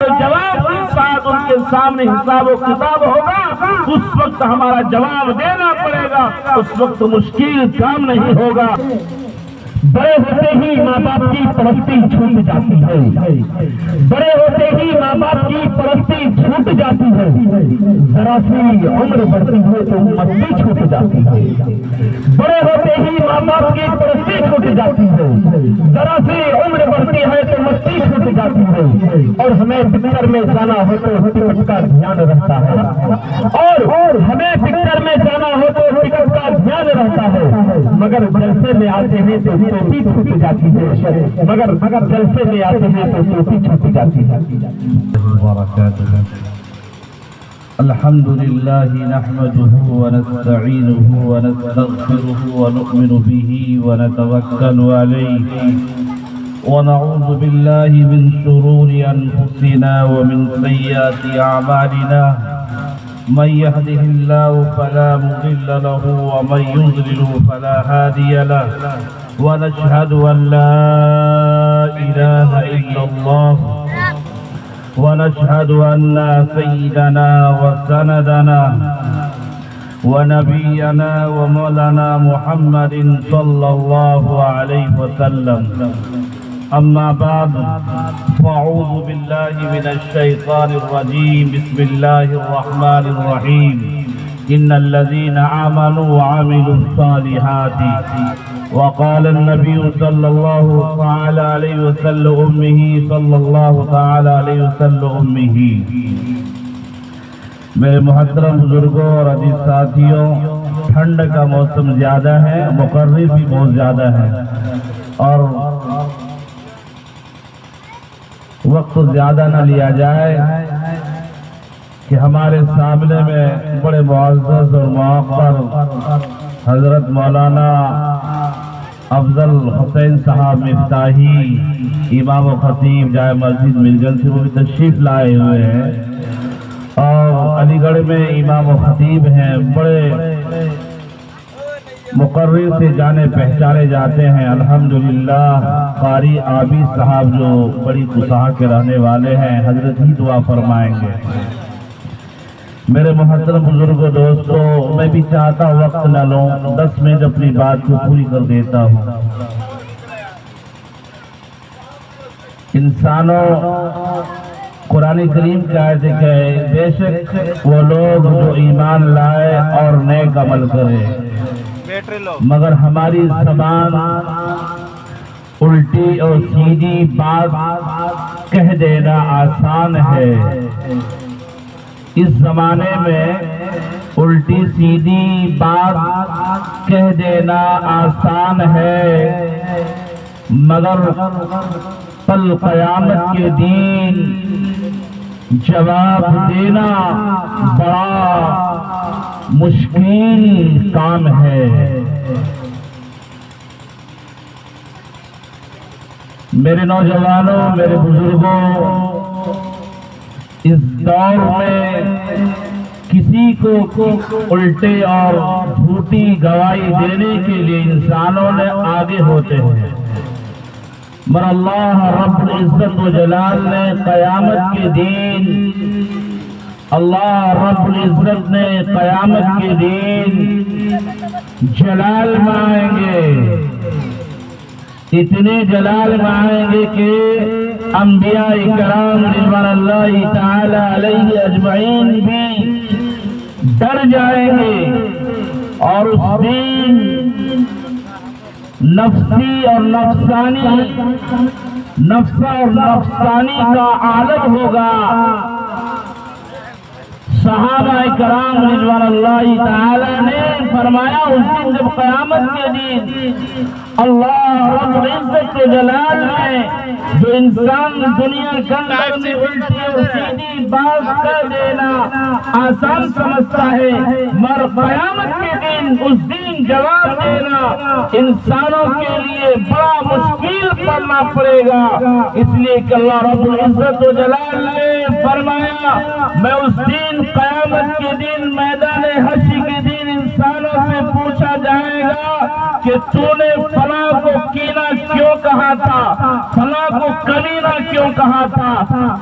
جواب کے ساتھ ان کے سامنے حساب و کتاب ہوگا، اس وقت ہمارا جواب دینا پڑے گا، اس وقت مشکل کام نہیں ہوگا۔ بڑے ہوتے ہی ماں باپ کی پرستی چھوٹ جاتی ہے، بڑے ہوتے ہی ماں باپ کی پرستی چھوٹ جاتی ہے، ذرا سی عمر بڑھتی ہے تو مستی چھوٹ جاتی ہے، بڑے ہوتے ہی ماں باپ کی پرستی چھوٹ جاتی ہے، ذرا سی عمر بڑھتی ہے تو مستی چھوٹ جاتی ہے، اور ہمیں پکچر میں جانا ہو تو ٹکٹ کا دھیان رہتا ہے، اور ہمیں پکچر میں جانا ہو تو ٹکٹ کا دھیان رہتا ہے، مگر جلسے میں آتے ہیں تو ٹوپی چھوٹ جاتی ہے، مگر جلسے میں آتے ہیں تو ٹوپی چھوٹ جاتی ہے۔ الحمد لله نحمده ونستعينه ونستغفره ونؤمن به ونتوكل عليه ونعوذ بالله من شرور أنفسنا ومن سيئات أعمالنا، من يهده الله فلا مضل له ومن يضلل فلا هادي له، ونشهد أن لا إله إلا الله ونشهد أن سيدنا وسندنا ونبينا ومولانا محمد صلى الله عليه وسلم، أما بعد فأعوذ بالله من الشيطان الرجيم، بسم الله الرحمن الرحيم، إن الذين آمنوا وعملوا الصالحات، وقال النبي صلى الله تعالى عليه وسلم أمه صلى الله تعالى عليه وسلم أمه۔ میرے محترم بزرگوں اور عزیز ساتھیوں، ٹھنڈ کا موسم زیادہ ہے، مقرر بھی بہت زیادہ ہے، اور وقت زیادہ نہ لیا جائے کہ ہمارے سامنے میں بڑے معزز اور معقر حضرت مولانا افضل حسین صاحب مفتاحی امام و خطیب جامع مسجد ملگن سے وہ بھی تشریف لائے ہوئے ہیں، اور علی گڑھ میں امام و خطیب ہیں، بڑے مقرر سے جانے پہچانے جاتے ہیں۔ الحمدللہ قاری عابد صاحب جو بڑی قصہ کے رہنے والے ہیں، حضرت ہی دعا فرمائیں گے۔ میرے محترم بزرگوں دوستوں، میں بھی چاہتا وقت نہ لوں، 10 منٹ اپنی بات کو پوری کر دیتا ہوں۔ انسانوں، قرآن کریم کی آیت ہے، بے شک وہ لوگ جو ایمان لائے اور نیک عمل کرے، مگر ہماری زبان الٹی اور سیدھی بات کہہ دینا آسان ہے۔ اس زمانے میں الٹی سیدھی بات کہہ دینا آسان ہے، مگر کل قیامت کے دن جواب دینا بڑا مشکل کام ہے۔ میرے نوجوانوں، میرے بزرگوں، اس دور میں کسی کو الٹے اور جھوٹی گواہی دینے کے لیے انسانوں نے آگے ہوتے ہیں، مگر اللہ رب العزت و جلال نے قیامت کے دن، اللہ رب العزت نے قیامت کے دن جلال میں آئیں گے، اتنے جلال میں آئیں گے کہ انبیاء کرام رضوان اللہ تعالی علیہ اجمعین بھی ڈر جائیں گے، اور اس دن نفسی اور نفسانی کا عالم ہوگا۔ صحابہ کرام رضوان اللہ تعالی نے فرمایا، اس دن جب قیامت کے دن اللہ رب العزت و جلال نے جو انسان دنیا کے اندر میں الٹی اور سیدھی بات کر دینا آسان سمجھتا ہے، مگر قیامت کے دن اس دن جواب دینا انسانوں کے لیے بڑا مشکل کرنا پڑے گا۔ اس لیے کہ اللہ رب العزت و جلال نے فرمایا، میں اس دن قیامت کے دن میدان حشر کے دن انسانوں سے پوچھا جائے گا کہ تو نے فلاں کو کینہ کیوں کہا تھا، فلاں کو کمینہ کیوں کہا تھا،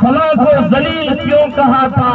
فلاں کو ذلیل کیوں کہا تھا،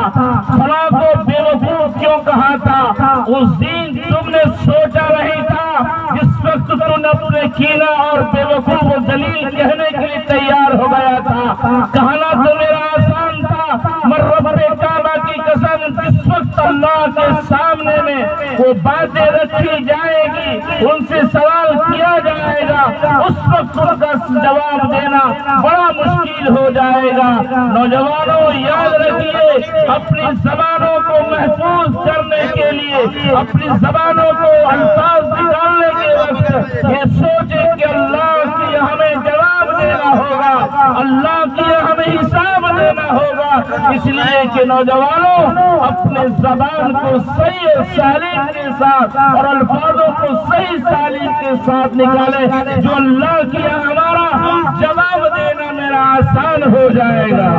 فلاں کو بے وقوف کیوں کہا تھا، اس دن تم نے سوچا نہیں تھا جس وقت تم نے اپنے کینہ اور بے وقوف و ذلیل کہنے کے لیے تیار ہو گیا تھا۔ کہنا تو میرا آسان تھا، مگر رب کعبہ کی قسم جس وقت اللہ کے سامنے میں وہ باتیں رکھی جائے گی، ان سے سوال کیا جائے گا، اس وقت ان کا جواب دینا بڑا مشکل ہو جائے گا۔ نوجوانوں یاد رکھیے، اپنی زبانوں کو محفوظ کرنے کے لیے، اپنی زبانوں کو الفاظ نکالنے کے وقت یہ سوچیں کہ اللہ کی ہمیں جواب دینا ہوگا، اللہ کی ہمیں حساب دینا ہوگا۔ اس لیے کہ نوجوانوں اپنے زبان کو صحیح اور سالم کے ساتھ اور الفاظوں کو صحیح سالم کے ساتھ نکالیں، جو اللہ کی ہمارا جواب دینا میرا آسان ہو جائے گا۔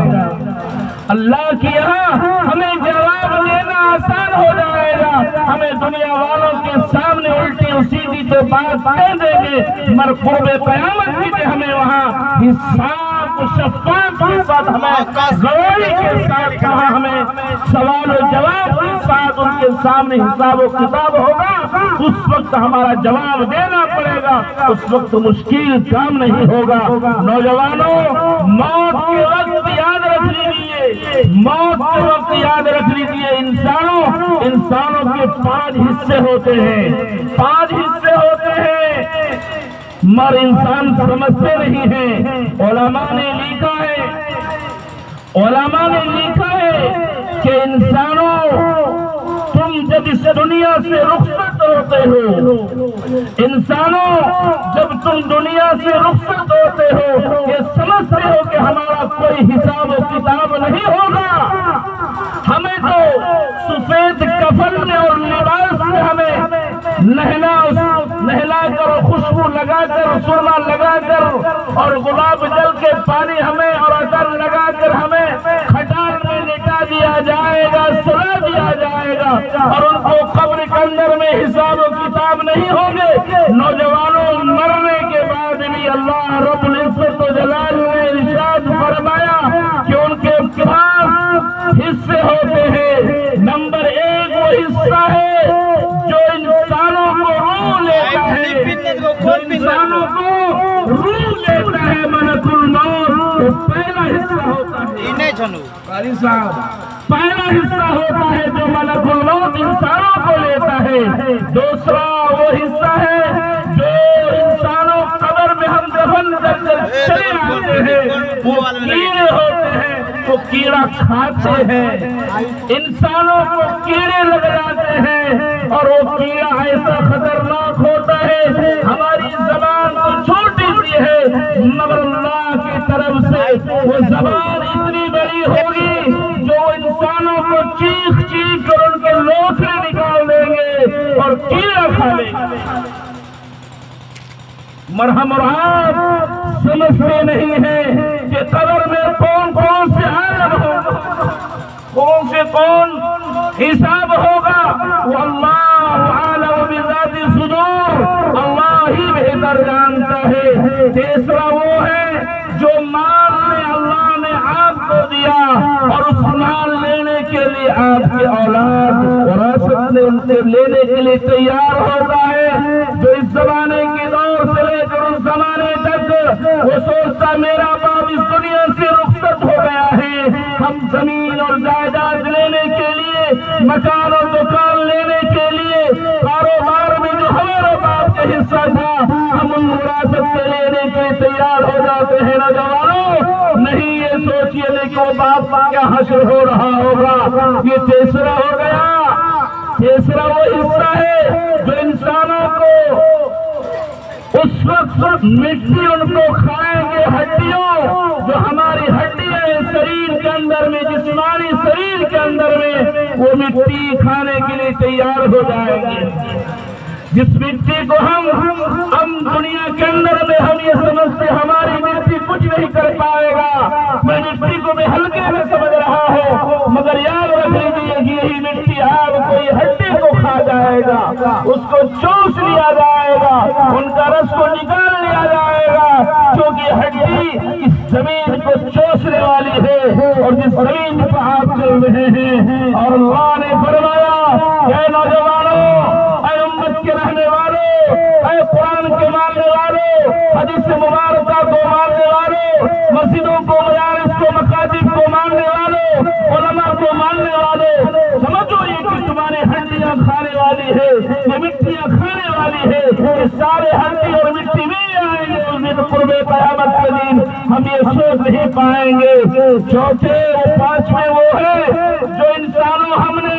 اللہ کی یہاں ہمیں جواب دینا آسان ہو جائے گا۔ ہمیں دنیا والوں کے سامنے الٹی سیدھی تو بات کہہ دیں گے، مگر قرب قیامت کی ہمیں وہاں حساب شفاعت کے ساتھ، ہمیں گواہی کے ساتھ، وہاں ہمیں سوال و جواب کے ساتھ ان کے سامنے حساب و کتاب ہوگا۔ اس وقت ہمارا جواب دینا پڑے گا، اس وقت مشکل کام نہیں ہوگا۔ نوجوانوں موت کے وقت یاد رکھ لیجیے، موت کے وقت یاد رکھ لیجیے، انسانوں کے 5 حصے ہوتے ہیں، 5 حصے ہوتے ہیں، مگر انسان سمجھتے نہیں ہیں۔ علماء نے لکھا ہے کہ انسانوں تم جب اس دنیا سے رخصت ہوتے ہو، انسانوں جب تم دنیا سے رخصت ہوتے ہو، یہ سمجھتے ہو کہ ہمارا کوئی حساب و کتاب نہیں ہوگا، ہمیں تو سفید کفن میں اور لباس میں ہمیں نہلا کر اور خوشبو لگا کر، سرما لگا کر اور گلاب جل کے پانی ہمیں اور عطر لگا کر ہمیں کھٹان میں لٹا دیا جائے گا، سلا دیا جائے گا، اور ان کو قبر کے اندر میں حساب و کتاب نہیں ہوں گے۔ نوجوانوں مرنے کے بعد بھی اللہ رب العزت و جلال نے ارشاد فرمایا کہ ان کے 5 حصے ہوتے ہیں۔ نمبر 1 وہ حصہ ہے جو انسانوں کو روح لیتا ہے، انسانوں کو روح لیتا ہے، ملک الموت، وہ پہلا حصہ ہوتا ہے۔ قاری صاحب، پہلا حصہ ہوتا ہے جو ملک الموت انسانوں کو لیتا ہے۔ دوسرا وہ حصہ ہے جو انسانوں قبر میں ہم دفن کر چلے آتے ہیں، وہ کیڑے ہوتے ہیں، وہ کیڑا کھاتے ہیں، انسانوں کو کیڑے لگ جاتے ہیں، اور وہ کیڑا ایسا خطرناک ہوتا ہے، ہماری زبان تو چھوٹی سی ہے، مگر اللہ کی طرف سے وہ زبان اتنی بڑی ہوگی جو انسانوں کو چیخ چیخ کر ان کے لوتھڑے نکال دیں گے اور کیڑا کھا لیں گے۔ مرحم اور آپ سمجھتے نہیں ہیں کہ قبر میں کون کون سے عالم ہوگا، کون سے کون حساب ہوگا، وہ اللہ عالم بذات صدور، اللہ ہی بہتر جانتا ہے۔ تیسرا وہ ہے جو مال میں اللہ نے آپ کو دیا اور اس مال لینے کے لیے آپ کی اولاد وراثت میں ان سے لینے کے لیے تیار ہوتا ہے، جو اس زمانے کے دور سے لے کر اس زمانے تک وہ سوچتا میرا باپ اس دنیا سے رخصت ہو گیا ہے، ہم زمین اور جائیداد لینے کے لیے، مکان اور دکان لینے کے لیے، کاروبار میں جو ہمارے باپ کا حصہ تھا ہم ان وراثت سے لینے کے لیے تیار ہو جاتے ہیں۔ نوجوانوں نہیں یہ سوچیے کہ وہ باپ کا کیا حشر ہو رہا ہوگا، یہ تیسرا ہو گیا۔ تیسرا وہ حصہ ہے جو انسانوں کو اس وقت مٹی ان کو کھائیں گے، ہڈیوں جو ہماری ہڈیاں ہیں شریر کے اندر میں، جسمانی شریر کے اندر میں، وہ مٹی کھانے کے لیے تیار ہو جائیں گے۔ جس مٹی کو ہم دنیا کے اندر میں ہم یہ سمجھتے ہماری مٹی کچھ نہیں کر پائے گا، میں مٹی کو بھی ہلکے میں سمجھ رہا ہوں، مگر یاد رکھ لیجیے کہ یہی مٹی آپ کو یہ ہڈی کو کھا جائے گا، اس کو چوس لیا جائے آئے گا ان کا رس کو نکال لیا جائے گا، کیونکہ ہڈی اس زمین کو چوسنے والی ہے اور جس زمین پر آپ چل رہے ہیں۔ اور اللہ نے فرمایا اے نوجوانوں، اے امت کے رہنے والوں، اے قرآن کے ماننے والوں، حدیث مبارکہ کو ماننے والوں، مسجدوں کو، مدارس کو، مکاتب کو ماننے والوں، علماء کو ماننے والوں، سمجھو یہ کہ تمہاری ہڈیاں کھانے والی ہے، یہ مٹیاں کھانے والی ہے، یہ سارے ہڈی اور مٹی بھی آئیں گے اس دن قرب قیامت کے دن، ہم یہ سوچ نہیں پائیں گے۔ چوتھے اور پانچویں وہ ہے جو انسانوں ہم نے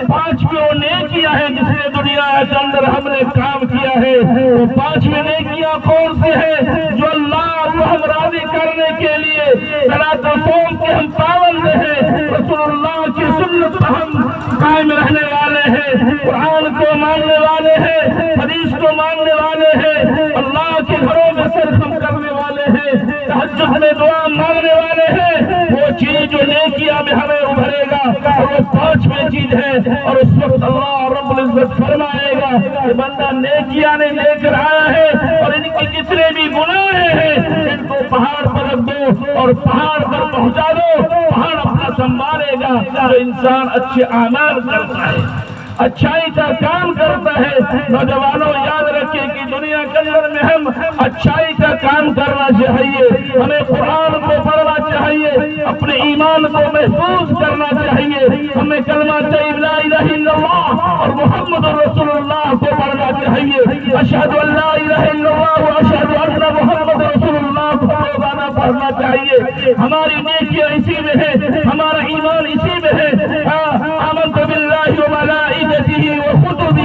پانچویں وہ نیکیاں ہیں جس نے دنیا کے اندر ہم نے کام کیا ہے، وہ پانچویں نیکیاں کون سی ہیں؟ جو اللہ کو ہم راضی کرنے کے لیے صلاۃ و صوم کے ہم پابند ہیں، رسول اللہ کی سنت پر ہم قائم رہنے والے ہیں، قرآن کو ماننے والے ہیں، حدیث کو ماننے والے ہیں، اللہ کے گھروں میں سرخم کرنے والے ہیں، تہجد میں دعا مانگنے والے ہیں، وہ چیز جو نیکیاں میں ہمیں ابھرے گا اور وہ پانچویں چیز ہے۔ اور اس وقت اللہ رب العزت فرمائے گا کہ بندہ نیکیاں نے لے کر آیا ہے اور ان کی جتنے بھی گناہ ہیں ان کو پہاڑ پر رکھ دو اور پہاڑ پر پہنچا دو، پہاڑ اپنا سنبھالے گا۔ جو انسان اچھے اعمال کرتا ہے، اچھائی کا کام کرتا ہے، نوجوانوں یاد رکھیں کہ دنیا کے اندر میں ہم اچھائی کا کام کرنا چاہیے، ہمیں قرآن کو پڑھنا چاہیے، اپنے ایمان کو محفوظ کرنا چاہیے، ہمیں کلمہ طیب لا الہ الا اللہ اور محمد رسول اللہ کو پڑھنا چاہیے، اشہد ان لا الہ الا اللہ و اشہد ان محمد رسول اللہ کو روزانہ پڑھنا چاہیے۔ ہماری نیکیاں اسی میں ہے، ہمارا ایمان اسی میں ہے۔ آمنت باللہ و ملائکتہ و کتبہ،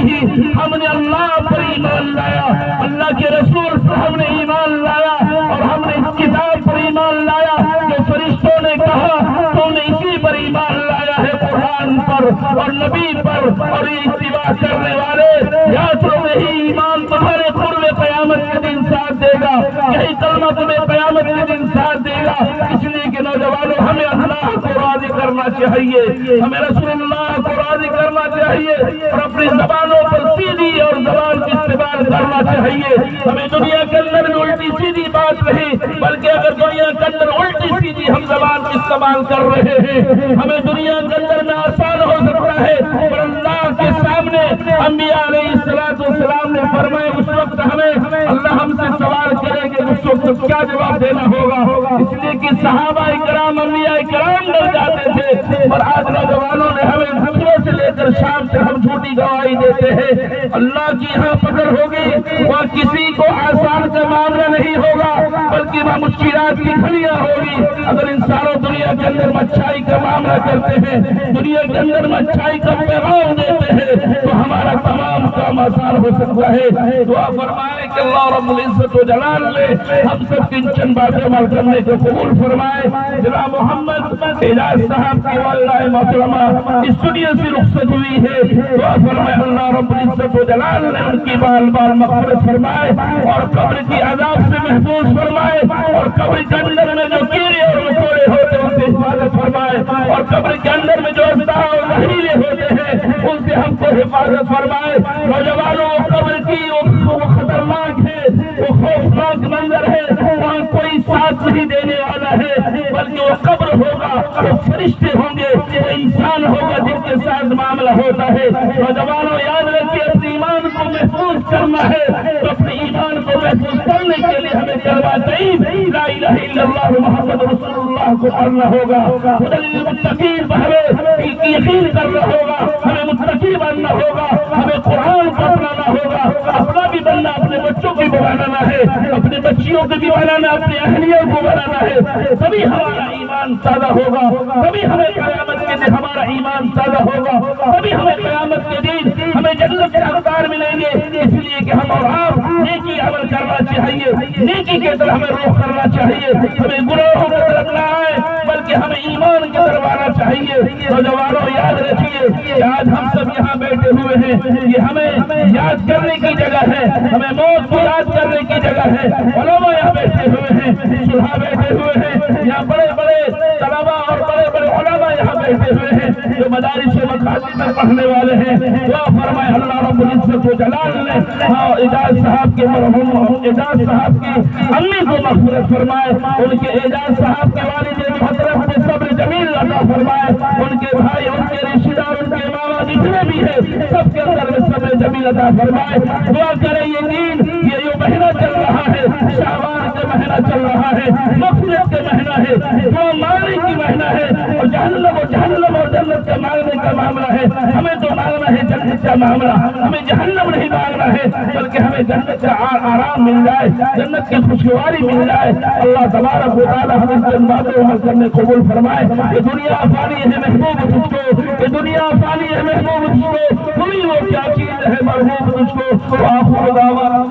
ہم نے اللہ پر ایمان لایا، اللہ کے رسول پر ہم نے ایمان لایا اور ہم نے اس کتاب پر ایمان لایا جو فرشتوں نے کہا تو نے اسی پر ایمان لایا ہے، قرآن پر اور نبی پر، اور یہ اتباع کرنے والے یاد رکھو یہی ایمان تمہارے قرب قیامت کے دن ساتھ دے گا، یہی کلمہ تمہیں قیامت کے دن ساتھ دے گا۔ اس لیے کہ نوجوانوں ہمیں اللہ کو راضی کرنا چاہیے، ہمیں رسول اللہ کو راضی کرنا چاہیے اور اپنی زبانوں پر سیدھی اور زبان کی استعمال کرنا چاہیے۔ ہمیں دنیا کے اندر میں الٹی سیدھی بات نہیں، بلکہ اگر دنیا کے اندر الٹی سیدھی ہم زبان کی استعمال کر رہے ہیں، ہمیں دنیا کے اندر میں آسان ہو سکتا ہے اور اللہ کے سامنے انبیاء علیہ السلام نے فرمایا اس وقت ہمیں اللہ ہم سے سوال کرے گا اس وقت کیا جواب دینا ہوگا۔ اس لیے کہ صحابہ کرام انبیاء کرام ڈر جاتے تھے اور آج نوجوانوں نے ہمیں صبح سے لے کر شام سے ہم جھوٹی گواہی دیتے ہیں۔ اللہ کی یہاں پکڑ ہوگی، وہاں کسی کو آسان کا معاملہ نہیں ہوگا بلکہ وہاں مشکلات کی گھڑیاں ہوگی۔ اگر انسانوں دنیا کے اندر اچھائی کا معاملہ کرتے ہیں، دنیا کے اندر اچھائی کا پیغام دیتے ہیں تو ہمارا تمام کام آسان ہو سکتا ہے۔ دعا فرمائے کہ اللہ رب العزت و جلال نے ہم سب کی چند باتیں عمل کرنے کو قبول فرمائے۔ جناب محمد اعجاز صاحب کی والدہ محترمہ اس دنیا سے رخصت ہوئی ہے، دعا فرمائے اللہ رب العزت و جلال نے ان کی بال بال مغفرت فرمائے اور قبر کی عذاب سے محفوظ فرمائے اور قبر کے اندر میں جو کیڑے اور مکوڑے ہوتے ہیں ان سے حفاظت فرمائے اور قبر کے اندر میں جو اژدہا اور زہریلے ہوتے ہیں ان سے ہم کو حفاظت فرمائے۔ نوجوانوں قبر کی وہ خطرناک ہے، وہ خوفناک منظر ہے، وہاں کوئی ساتھ نہیں دینے والا ہے بلکہ وہ قبر ہوگا، وہ فرشتے ہوں گے، وہ انسان ہوگا جن کے ساتھ معاملہ ہوتا ہے۔ نوجوانوں یاد رکھیے اپنے ایمان کو محفوظ کرنا ہے تو اپنے ایمان کو محفوظ کرنے کے لیے ہمیں کلمہ طیب لا الہ الا اللہ محمد رسول اللہ کو پڑھنا ہوگا، خدا للمتقین پر ہمیں یقین کرنا ہوگا، ہمیں متقی بننا ہوگا، ہمیں قرآن کو اپنانا ہوگا، اپنا بھی بننا، اپنے بچوں کو بھی بنانا ہے، اپنے بچیوں کو بھی بنانا، اپنی اہلیوں کو بنانا ہے، تبھی ہمارا ایمان تازہ ہوگا، تبھی ہمیں قیامت کے دن ہمارا ایمان تازہ ہوگا، تبھی ہمیں قیامت کے دن ہمیں جنت کے اقدار ملیں گے۔ اس لیے کہ ہم اور آپ نیکی عمل کرنا چاہیے، نیکی کے طرف ہمیں رخ کرنا چاہیے، ہمیں گناہوں کی طرف نہ آئے بلکہ ہمیں ایمان کی طرف آنا چاہیے۔ نوجوانوں یاد رکھیے کہ آج ہم سب یہاں بیٹھے ہوئے ہیں، یہ ہمیں یاد کرنے کی جگہ ہے، ہمیں موت کو یاد کرنے کی جگہ ہے۔ علماء یہاں بیٹھے ہوئے ہیں، صلحاء بیٹھے ہوئے ہیں، یہاں بڑے بڑے طلباء اور بڑے بڑے علماء یہاں بیٹھے ہوئے ہیں۔ جو مدارس مکاتب میں پڑھنے والے ہیں، دعا فرمائے اللہ رب العزت و جلال نے اعجاز صاحب کے مرحوم اعجاز صاحب کی امی کو مغفرت فرمائے، ان کے اعجاز صاحب کے والد محترم کو صبر جمیل عطا فرمائے، ان کے بھائی، ان کے رشتہ دار، ان کے ماما جتنے بھی ہیں سب کے اندر میں صبر جمیل عطا فرمائے۔ دعا کریں یہ جو مہینہ چل رہا ہے، شعبان کا مہینہ چل رہا ہے، مغفرت کا مہینہ ہے، دعا مانگنے کی مہینہ ہے، اور جہنم اور جنت کا مانگنے کا معاملہ ہے۔ ہمیں تو مانگنا ہے جنت کا معاملہ، ہمیں جہنم نہیں مانگنا ہے، بلکہ ہمیں جنت کا آرام مل جائے، جنت کی خوشگواری مل جائے۔ اللہ تبارک و تعالی ہمیں جن باتوں عمل کرنے قبول فرمائے۔ یہ دنیا فانی ہے محبوب تجھ کو، یہ دنیا فانی ہے محبوب تجھ کو، تمہیں وہ کیا چیز ہے مرحوم تجھ کو۔ وآخر دعوانا